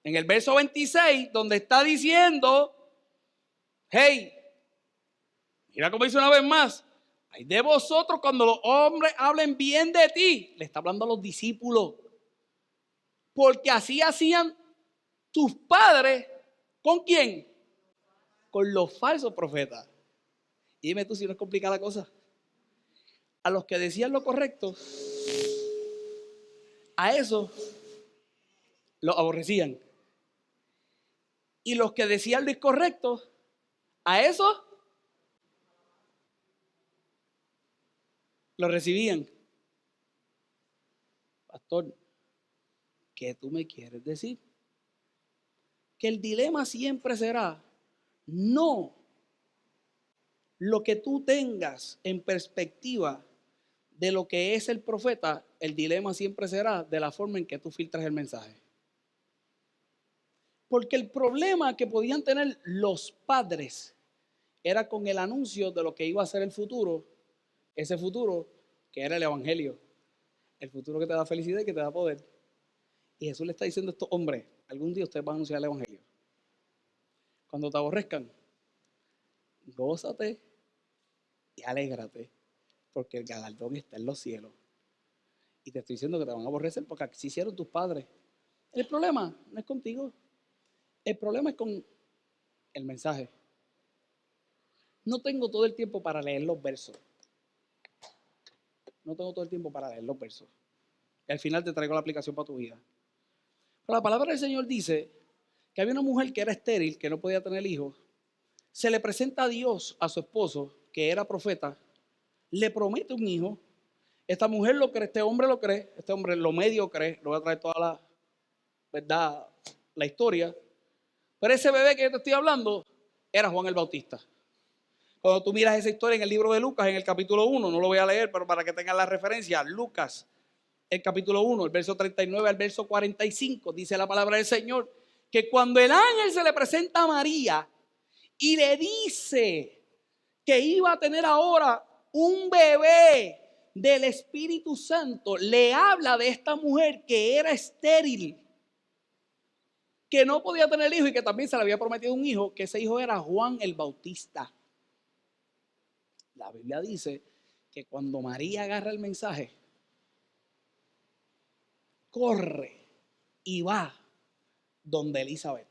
en el verso 26, donde está diciendo, hey, mira cómo dice una vez más, ay de vosotros cuando los hombres hablen bien de ti. Le está hablando a los discípulos. Porque así hacían tus padres. ¿Con quién? Con los falsos profetas. Y dime tú si no es complicada la cosa. A los que decían lo correcto, a eso los aborrecían. Y los que decían lo incorrecto, a eso lo recibían. Pastor, ¿qué tú me quieres decir? Que el dilema siempre será no lo que tú tengas en perspectiva de lo que es el profeta, el dilema siempre será de la forma en que tú filtras el mensaje. Porque el problema que podían tener los padres era con el anuncio de lo que iba a ser el futuro, ese futuro que era el evangelio, el futuro que te da felicidad y que te da poder. Y Jesús le está diciendo a estos hombres, algún día ustedes van a anunciar el evangelio. Cuando te aborrezcan, gózate y alégrate, porque el galardón está en los cielos. Y te estoy diciendo que te van a aborrecer porque así hicieron tus padres. El problema no es contigo. El problema es con el mensaje. No tengo todo el tiempo para leer los versos. No tengo todo el tiempo para leer los versos. Y al final te traigo la aplicación para tu vida. Pero la palabra del Señor dice que había una mujer que era estéril, que no podía tener hijos. Se le presenta a Dios, a su esposo, que era profeta. Le promete un hijo. Esta mujer lo cree, este hombre lo cree, este hombre lo medio cree. Lo voy a traer toda la verdad, la historia. Pero ese bebé que yo te estoy hablando era Juan el Bautista. Cuando tú miras esa historia en el libro de Lucas, en el capítulo 1, no lo voy a leer, pero para que tengan la referencia, Lucas, el capítulo 1, el verso 39 al verso 45, dice la palabra del Señor, que cuando el ángel se le presenta a María y le dice que iba a tener ahora un bebé del Espíritu Santo, le habla de esta mujer que era estéril, que no podía tener hijo y que también se le había prometido un hijo, que ese hijo era Juan el Bautista. La Biblia dice que cuando María agarra el mensaje, corre y va donde Elizabeth.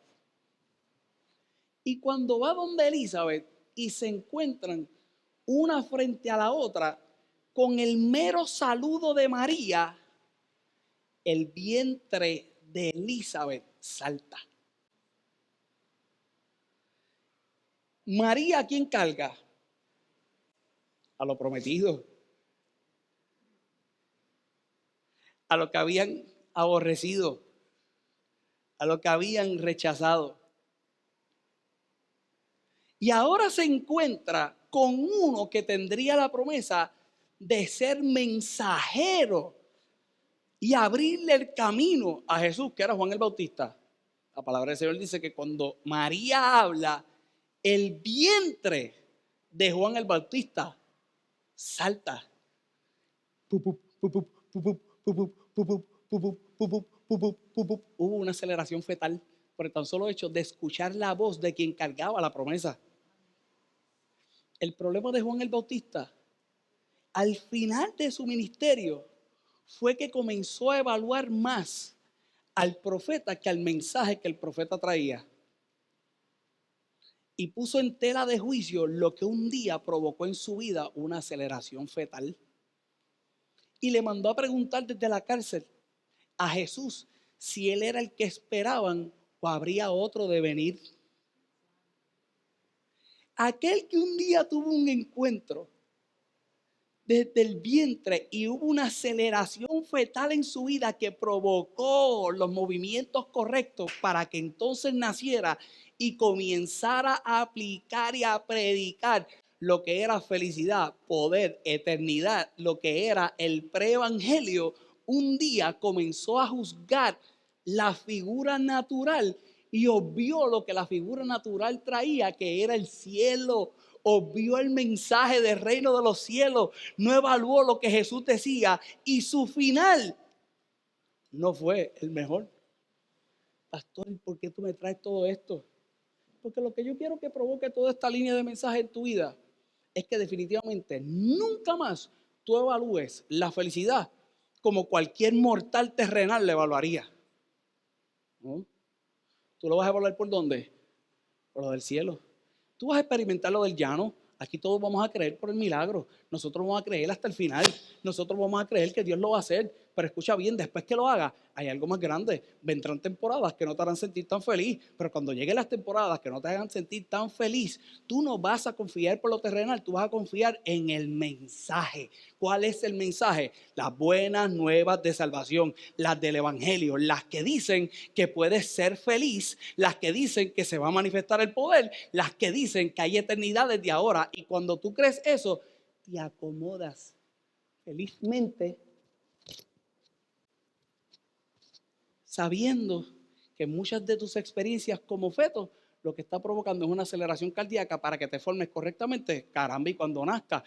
Y cuando va donde Elizabeth y se encuentran una frente a la otra, con el mero saludo de María, el vientre de Elizabeth salta. María, ¿a quién carga? A lo prometido, a lo que habían aborrecido, a lo que habían rechazado. Y ahora se encuentra con uno que tendría la promesa de ser mensajero y abrirle el camino a Jesús, que era Juan el Bautista. La palabra del Señor dice que cuando María habla, el vientre de Juan el Bautista salta. Hubo una aceleración fetal por el tan solo hecho de escuchar la voz de quien cargaba la promesa. El problema de Juan el Bautista, al final de su ministerio, fue que comenzó a evaluar más al profeta que al mensaje que el profeta traía. Y puso en tela de juicio lo que un día provocó en su vida una aceleración fetal. Y le mandó a preguntar desde la cárcel a Jesús si él era el que esperaban o habría otro de venir. Aquel que un día tuvo un encuentro desde el vientre y hubo una aceleración fetal en su vida que provocó los movimientos correctos para que entonces naciera y comenzara a aplicar y a predicar lo que era felicidad, poder, eternidad, lo que era el preevangelio, un día comenzó a juzgar la figura natural y obvió lo que la figura natural traía, que era el cielo. Obvió el mensaje del reino de los cielos, no evaluó lo que Jesús decía y su final no fue el mejor. Pastor, ¿por qué tú me traes todo esto? Porque lo que yo quiero que provoque toda esta línea de mensaje en tu vida es que definitivamente nunca más tú evalúes la felicidad como cualquier mortal terrenal le evaluaría. ¿No? ¿Tú lo vas a evaluar por dónde? Por lo del cielo. Tú vas a experimentar lo del llano. Aquí todos vamos a creer por el milagro. Nosotros vamos a creer hasta el final. Nosotros vamos a creer que Dios lo va a hacer. Pero escucha bien, después que lo haga, hay algo más grande. Vendrán temporadas que no te harán sentir tan feliz. Pero cuando lleguen las temporadas que no te hagan sentir tan feliz, tú no vas a confiar por lo terrenal. Tú vas a confiar en el mensaje. ¿Cuál es el mensaje? Las buenas nuevas de salvación. Las del evangelio. Las que dicen que puedes ser feliz. Las que dicen que se va a manifestar el poder. Las que dicen que hay eternidad desde ahora. Y cuando tú crees eso, te acomodas felizmente, sabiendo que muchas de tus experiencias como feto lo que está provocando es una aceleración cardíaca para que te formes correctamente. Caramba, y cuando nazca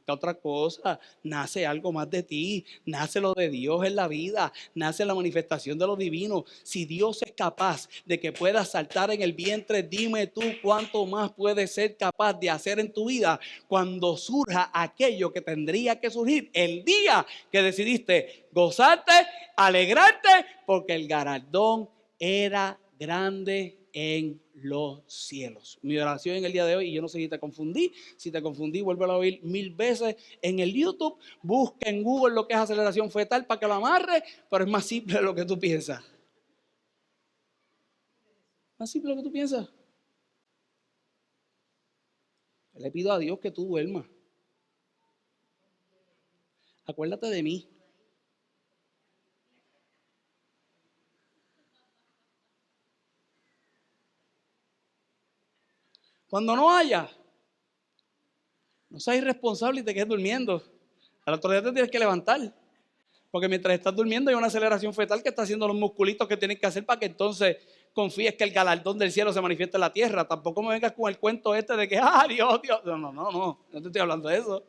otra cosa, nace algo más de ti, nace lo de Dios en la vida, nace la manifestación de lo divino. Si Dios es capaz de que puedas saltar en el vientre, dime tú cuánto más puedes ser capaz de hacer en tu vida cuando surja aquello que tendría que surgir el día que decidiste gozarte, alegrarte, porque el galardón era grande en los cielos. Mi oración en el día de hoy, y yo no sé si te confundí, vuelve a oír 1000 veces en el YouTube, busca en Google lo que es aceleración fetal para que lo amarre, pero es más simple de lo que tú piensas. Más simple de lo que tú piensas. Le pido a Dios que tú duermas. Acuérdate de mí. Cuando no haya, no seas irresponsable y te quedes durmiendo. Al otro día te tienes que levantar. Porque mientras estás durmiendo hay una aceleración fetal que está haciendo los musculitos que tienen que hacer para que entonces confíes que el galardón del cielo se manifieste en la tierra. Tampoco me vengas con el cuento este de que, Dios. No te estoy hablando de eso.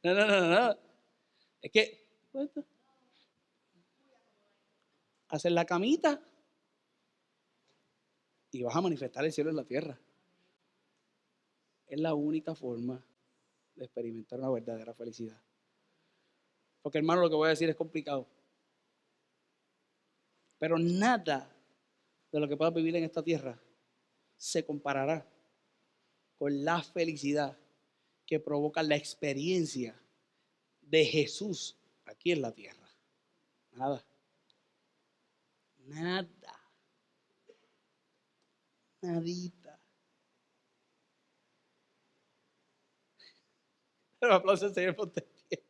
No. Es que, hacer la camita y vas a manifestar el cielo en la tierra. Es la única forma de experimentar una verdadera felicidad. Porque, hermano, lo que voy a decir es complicado. Pero nada de lo que puedas vivir en esta tierra se comparará con la felicidad que provoca la experiencia de Jesús aquí en la tierra. Nada. Nadita. Pero aplausos al Señor, ponte de pie.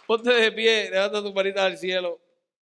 Ponte de pie, levanta tu manita al cielo.